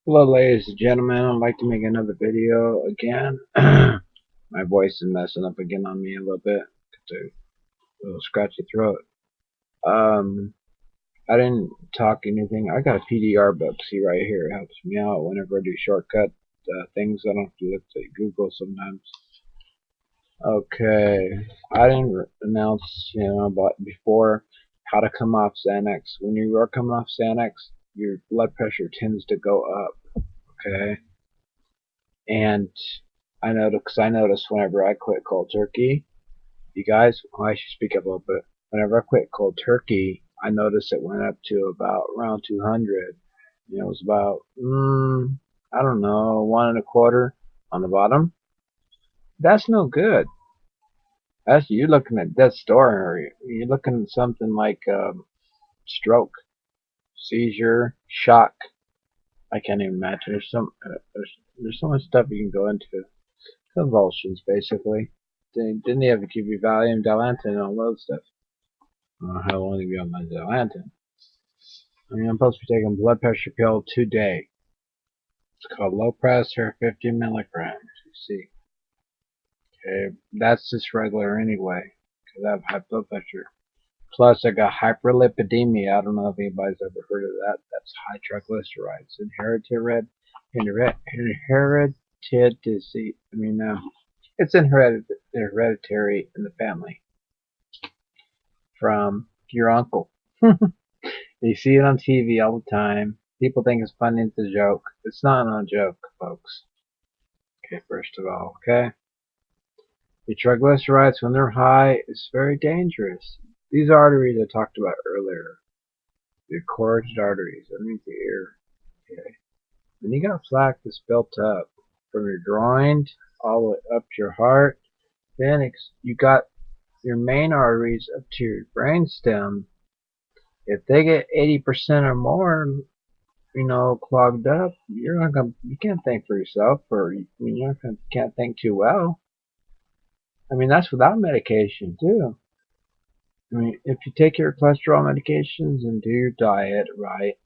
Hello ladies and gentlemen, I'd like to make another video again. My voice is messing up again on me a little bit. It's a little scratchy throat. Um, I didn't talk anything. I got a PDR book, see right here. It helps me out whenever I do shortcut things. I don't have to look at Google sometimes. Okay, I didn't announce, about before how to come off Xanax. When you are coming off Xanax, your blood pressure tends to go up. Okay. And I noticed whenever I quit cold turkey, you guys, I should speak up a little bit. Whenever I quit cold turkey, I noticed it went up to about around 200. It was about, I don't know, one and a quarter on the bottom. That's no good. That's you're looking at death's door. You're looking at something like stroke, seizure, shock. I can't even imagine. There's so much stuff you can go into. Convulsions, basically. Didn't they have to give you Valium, Dilantin, and all those stuff? I don't know how long to be on my Dilantin. I mean, I'm supposed to be taking a blood pressure pill today. It's called low pressure, 50 milligrams. You see, okay, that's just regular anyway, because I have high blood pressure. Plus, I got hyperlipidemia. I don't know if anybody's ever heard of that. That's high triglycerides. Inherited disease. It's hereditary in the family from your uncle. You see it on TV all the time. People think it's funny, it's a joke. It's not a joke, folks. Okay, first of all, okay? The triglycerides, when they're high, is very dangerous. These arteries I talked about earlier, the carotid arteries underneath the ear, okay? When you got plaque that's built up from your groin all the way up to your heart, then you got your main arteries up to your brainstem. If they get 80% or more, clogged up, you can't think for yourself, or can't think too well. I mean, that's without medication too. I mean, if you take your cholesterol medications and do your diet right,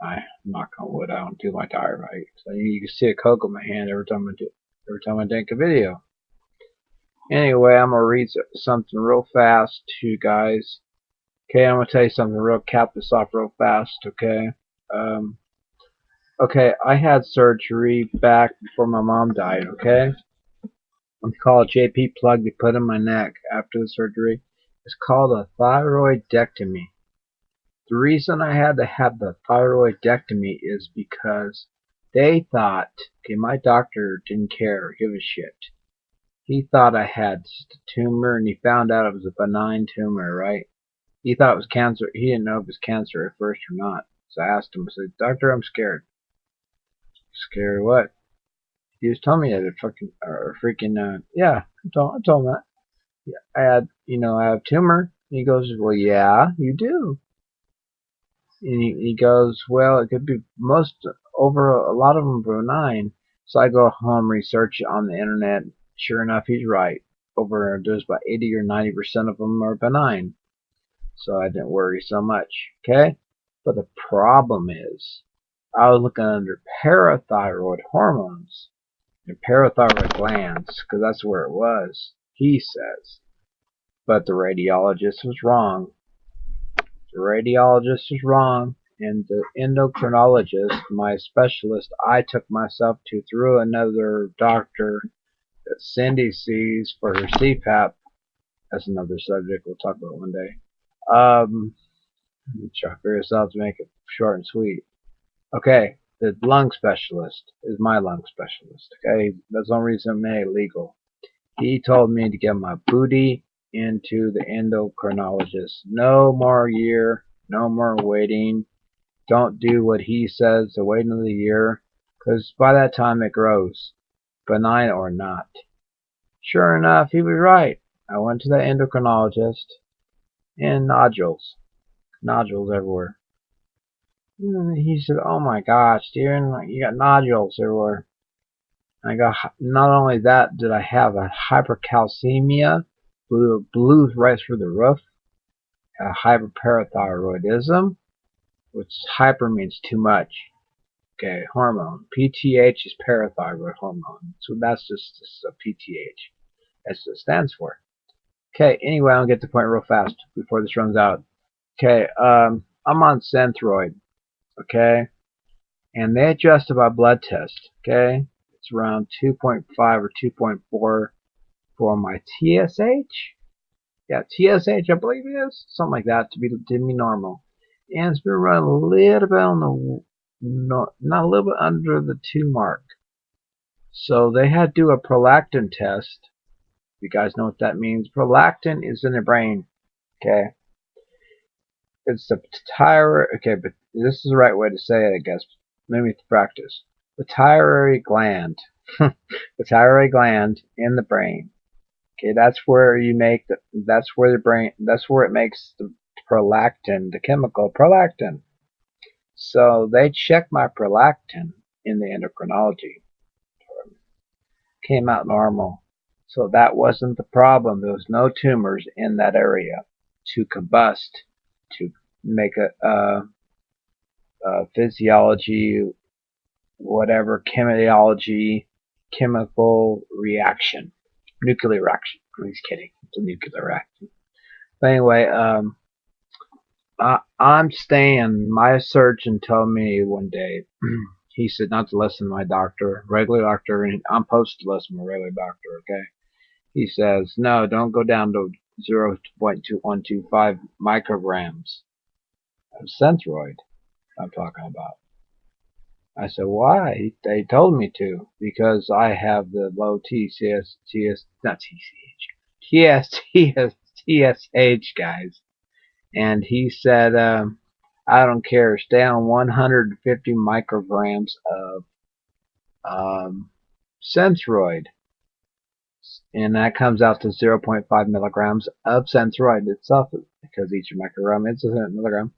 I'm knock on wood, I don't do my diet right. So you can see a Coke in my hand every time I take a video. Anyway, I'm gonna read something real fast to you guys. Okay, I'm gonna tell you something real. Cap this off real fast. Okay. Um, okay, I had surgery back before my mom died. Okay. It's called a JP plug they put in my neck after the surgery. It's called a thyroidectomy. The reason I had to have the thyroidectomy is because they thought, okay, my doctor didn't care, give a shit. He thought I had just a tumor, and he found out it was a benign tumor, right? He thought it was cancer. He didn't know if it was cancer at first or not. So I asked him, I said, Doctor, I'm scared. Scared of what? He was telling me that yeah, I told him that. Yeah, I have tumor. He goes, well, yeah, you do. And he goes, well, it could be over a lot of them are benign. So I go home, research it on the internet. Sure enough, he's right. There's about 80 or 90% of them are benign. So I didn't worry so much. Okay? But the problem is, I was looking under parathyroid hormones and parathyroid glands, because that's where it was, he says. But the radiologist was wrong. The radiologist was wrong, and the endocrinologist, my specialist, I took myself to through another doctor that Cindy sees for her CPAP. That's another subject we'll talk about one day. Try for yourself to make it short and sweet. Okay, the lung specialist is my lung specialist. Okay, that's the only reason I made it legal. He told me to get my booty into the endocrinologist. No more year, no more waiting. Don't do what he says to wait another year, because by that time it grows, benign or not. Sure enough, he was right. I went to the endocrinologist, and nodules everywhere. And he said, "Oh my gosh, Steven, you got nodules everywhere." I got not only that, did I have a hypercalcemia, blew right through the roof, a hyperparathyroidism, which hyper means too much. Okay, hormone. PTH is parathyroid hormone. So that's just a PTH. That's what it stands for. Okay, anyway, I'll get to the point real fast before this runs out. Okay, I'm on Synthroid. Okay, and they adjusted my blood test. Okay, it's around 2.5 or 2.4 for my TSH. Yeah, TSH, I believe it is something like that to be normal, and it's been running a little bit on the not a little bit under the 2 mark. So they had to do a prolactin test. You guys know what that means? Prolactin is in the brain. Okay, it's the thyroid. Okay, but this is the right way to say it, I guess. Maybe to practice. The thyroid gland, the thyroid gland in the brain. Okay, that's where you make the. That's where the brain. That's where it makes the prolactin, the chemical prolactin. So they checked my prolactin in the endocrinology. Came out normal. So that wasn't the problem. There was no tumors in that area to combust, to make a physiology, whatever, chemical reaction, nuclear reaction. I'm just kidding. It's a nuclear reaction. But anyway, I'm staying. My surgeon told me one day, he said not to listen to my doctor, regular doctor, and I'm supposed to listen to my regular doctor, okay? He says, no, don't go down to 0.2125 micrograms of Synthroid I'm talking about. I said, why? They told me to, because I have the low TSH, guys. And he said, I don't care, stay on 150 micrograms of Synthroid. And that comes out to 0.5 milligrams of Synthroid itself, because each microgram is a milligram.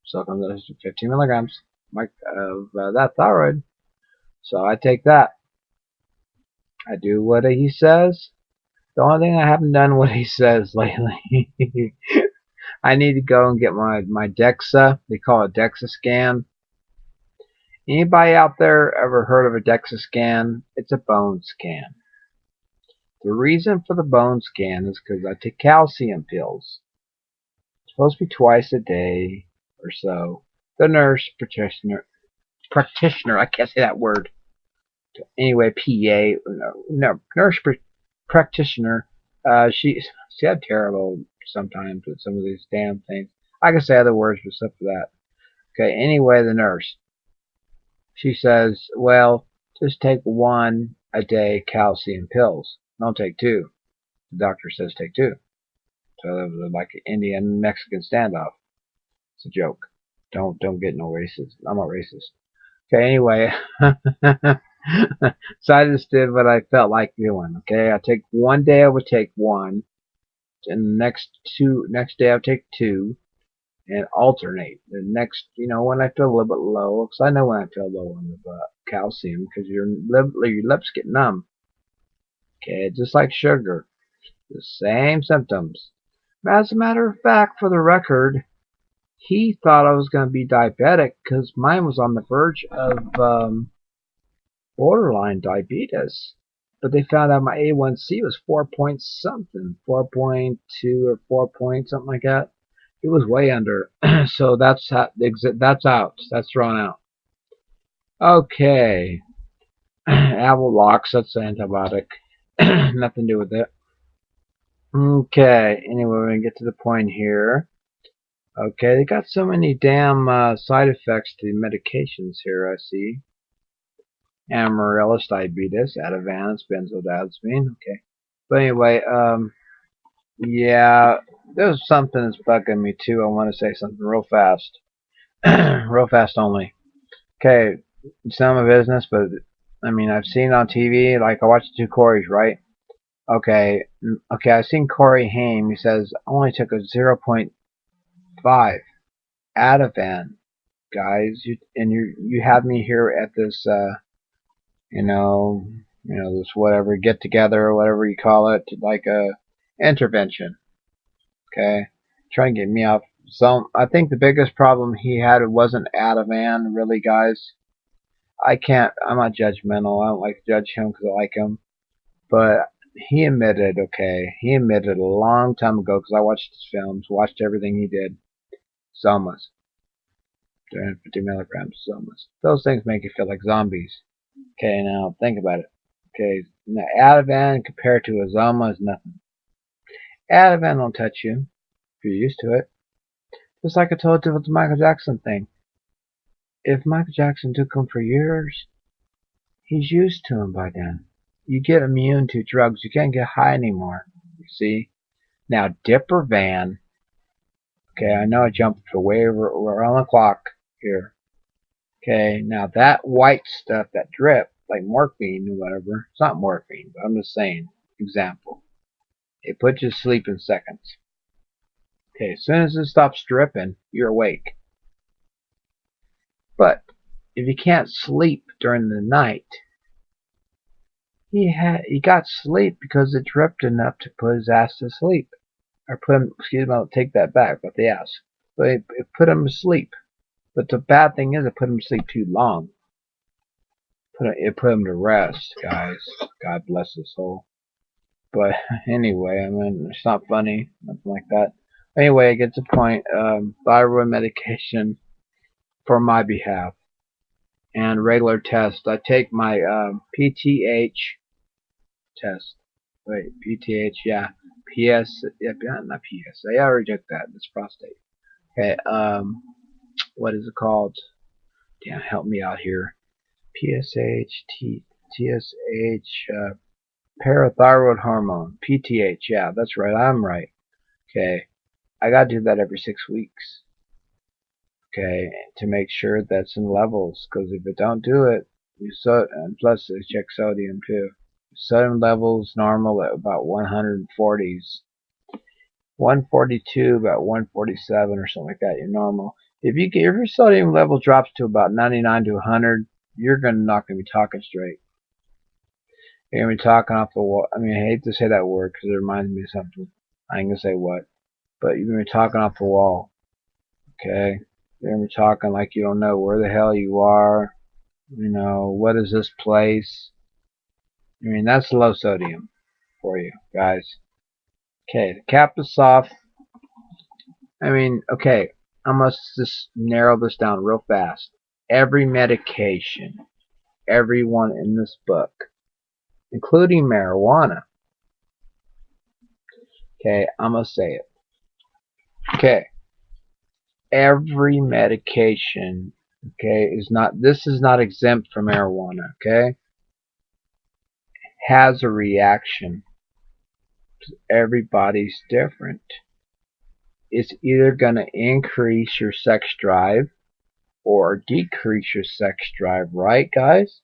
So it comes out to 15 milligrams of that thyroid. So I take that. I do what he says. The only thing I haven't done what he says lately, I need to go and get my DEXA. They call it DEXA scan. Anybody out there ever heard of a DEXA scan? It's a bone scan. The reason for the bone scan is because I take calcium pills. It's supposed to be twice a day or so. The nurse practitioner, I can't say that word. Anyway, PA, no, nurse practitioner. She had terrible sometimes with some of these damn things. I can say other words except for that. Okay, anyway, the nurse. She says, well, just take 1 a day calcium pills. Don't take 2. The doctor says take 2. So that was like an Indian-Mexican standoff. It's a joke. Don't get no racist. I'm not racist. Okay, anyway. So I just did what I felt like doing. Okay, I take 1 day I would take 1, and the next day I would take 2, and alternate. The next, when I feel a little bit low, because I know when I feel low on the calcium, because your lips get numb. Okay, just like sugar, the same symptoms. As a matter of fact, for the record, he thought I was going to be diabetic because mine was on the verge of borderline diabetes. But they found out my A1C was 4 point something, 4.2 or 4 point something like that. It was way under. So that's out. That's thrown out. Okay. Avalox, that's an antibiotic. Nothing to do with it. Okay. Anyway, we're going to get to the point here. Okay, they got so many damn side effects to the medications here, I see. Amaryllis, diabetes, Ativan, benzodiazepine. Okay. But anyway, yeah, there's something that's bugging me too. I want to say something real fast. Real fast only. Okay, it's not my business, but I mean, I've seen it on TV. Like, I watched the 2 Corys, right? Okay, I've seen Corey Haim. He says, only took a 0.5 Ativan, guys. You have me here at this, this whatever get together or whatever you call it, like a intervention. Okay, trying to get me off. So I think the biggest problem he had wasn't Ativan, really, guys. I'm not judgmental. I don't like to judge him because I like him. But he admitted, he admitted a long time ago, because I watched his films, watched everything he did. Zomas. 350 milligrams Zomas. Those things make you feel like zombies. Okay, now think about it. Okay, now Ativan compared to a Zoma is nothing. Ativan don't touch you if you're used to it. Just like I told you with the Michael Jackson thing. If Michael Jackson took him for years, he's used to him by then. You get immune to drugs. You can't get high anymore. You see? Now, Diprovan. Okay, I know I jumped way around the clock here. Okay, now that white stuff, that drip, like morphine or whatever, it's not morphine, but I'm just saying, example. It puts you to sleep in seconds. Okay, as soon as it stops dripping, you're awake. But if you can't sleep during the night, he got sleep because it dripped enough to put his ass to sleep. Or put him, excuse me, I'll take that back, but the ass. But it put him to sleep. But the bad thing is it put him to sleep too long. It put him to rest, guys. God bless his soul. But anyway, I mean, it's not funny, nothing like that. Anyway, I get the point. Thyroid medication for my behalf and regular tests. I take my PTH test. Wait, PTH, yeah. PS, yeah, not PSA. I reject that. It's prostate. Okay, what is it called? Damn, help me out here. TSH, parathyroid hormone, PTH. Yeah, that's right. I'm right. Okay, I gotta do that every 6 weeks. Okay, to make sure that's in levels. Because if it don't do it, and plus they check sodium too. Sodium levels normal at about 140s. 142, about 147 or something like that. You're normal. If your sodium level drops to about 99 to 100, you're not gonna be talking straight. You're gonna be talking off the wall. I mean, I hate to say that word because it reminds me of something. I ain't gonna say what, but you're gonna be talking off the wall. Okay, you're gonna be talking like you don't know where the hell you are. You know, what is this place? I mean, that's low sodium for you guys. Okay, the cap is soft. I mean, okay, I must just narrow this down real fast. Every medication, every one in this book, including marijuana. Okay, I'm gonna say it. Okay, every medication, okay, this is not exempt from marijuana, okay, has a reaction. Everybody's different. It's either gonna increase your sex drive or decrease your sex drive, right, guys?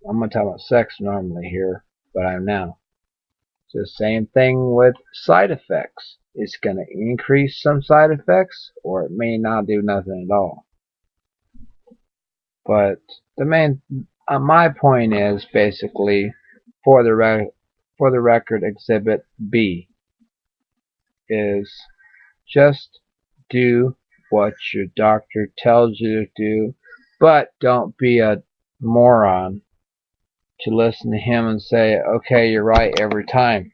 I'm gonna talk about sex normally here, but I'm now. It's the same thing with side effects. It's gonna increase some side effects, or it may not do nothing at all. But my point is basically, for the record, Exhibit B is just do what your doctor tells you to do, but don't be a moron to listen to him and say, okay, you're right every time.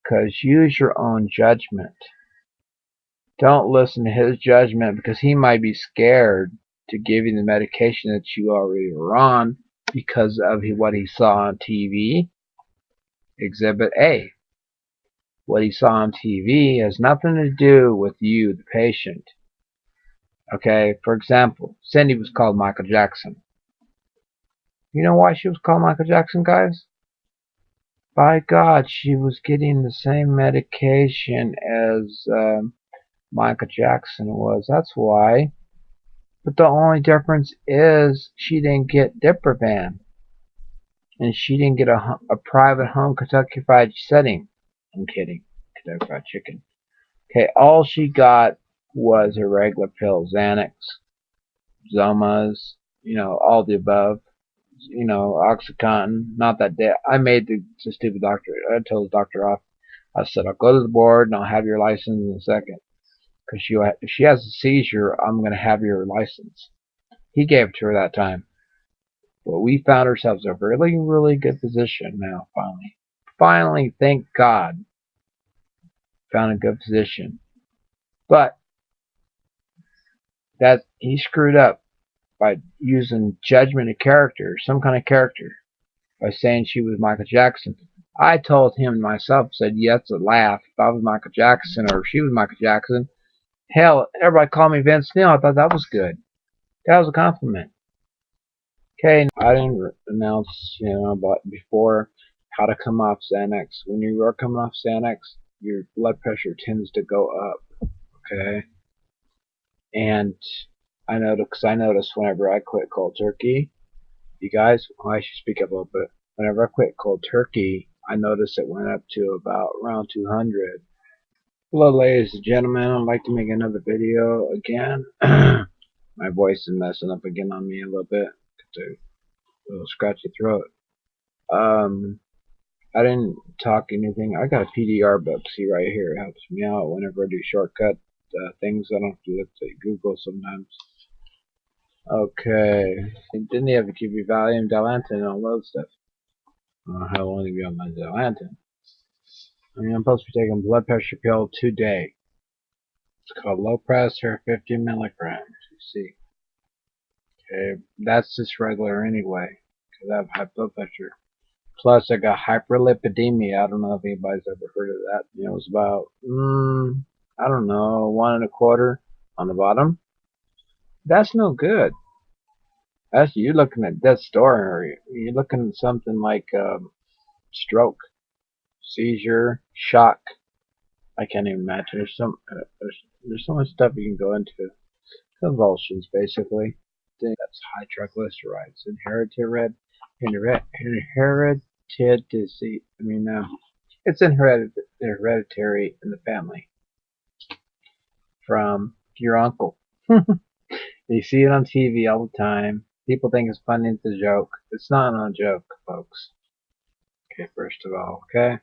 Because use your own judgment. Don't listen to his judgment because he might be scared to give you the medication that you already are on because of what he saw on TV. Exhibit A. What he saw on TV has nothing to do with you, the patient. Okay, for example, Cindy was called Michael Jackson. You know why she was called Michael Jackson, guys? By God, she was getting the same medication as Michael Jackson was. That's why. But the only difference is she didn't get Diprovan. And she didn't get a private home Kentucky Fried setting. I'm kidding. Kentucky Fried Chicken. Okay, all she got was a regular pill. Xanax, Zomas, all the above. Oxycontin. Not that day. I made the stupid doctor. I told the doctor off. I said, I'll go to the board and I'll have your license in a second. Because if she has a seizure, I'm going to have your license. He gave it to her that time. But we found ourselves a really, really good position now, finally. Finally, thank God, found a good position. But that he screwed up by using judgment of character, some kind of character, by saying she was Michael Jackson. I told him myself, said, yeah, that's a laugh. If I was Michael Jackson or if she was Michael Jackson, hell, everybody called me Vince Neil. I thought that was good. That was a compliment. Okay, I didn't announce, about before how to come off Xanax. When you are coming off Xanax, your blood pressure tends to go up. Okay, and I noticed whenever I quit cold turkey, you guys, I should speak up a little bit. Whenever I quit cold turkey, I noticed it went up to about around 200. Hello, ladies and gentlemen. I'd like to make another video again. My voice is messing up again on me a little bit. It's a little scratchy throat. I didn't talk anything. I got a PDR book. See right here. It helps me out whenever I do shortcut things. I don't have to look at Google sometimes. Okay. Didn't he have to give you Valium, Dilantin, and all that stuff? I don't know how long to be on my Dilantin. I mean, I'm supposed to be taking a blood pressure pill today. It's called low pressure, 50 milligrams. You see. Okay, that's just regular anyway, because I have high blood pressure. Plus, I got hyperlipidemia. I don't know if anybody's ever heard of that. It was about, I don't know, 1.25 on the bottom. That's no good. That's you're looking at death's door. You're looking at something like stroke, seizure, shock. I can't even imagine. There's so much stuff you can go into. Convulsions, basically. That's high triglycerides, inherited disease. It's hereditary in the family from your uncle. You see it on TV all the time. People think it's funny. It's a joke. It's not a joke, folks. Okay, first of all, okay?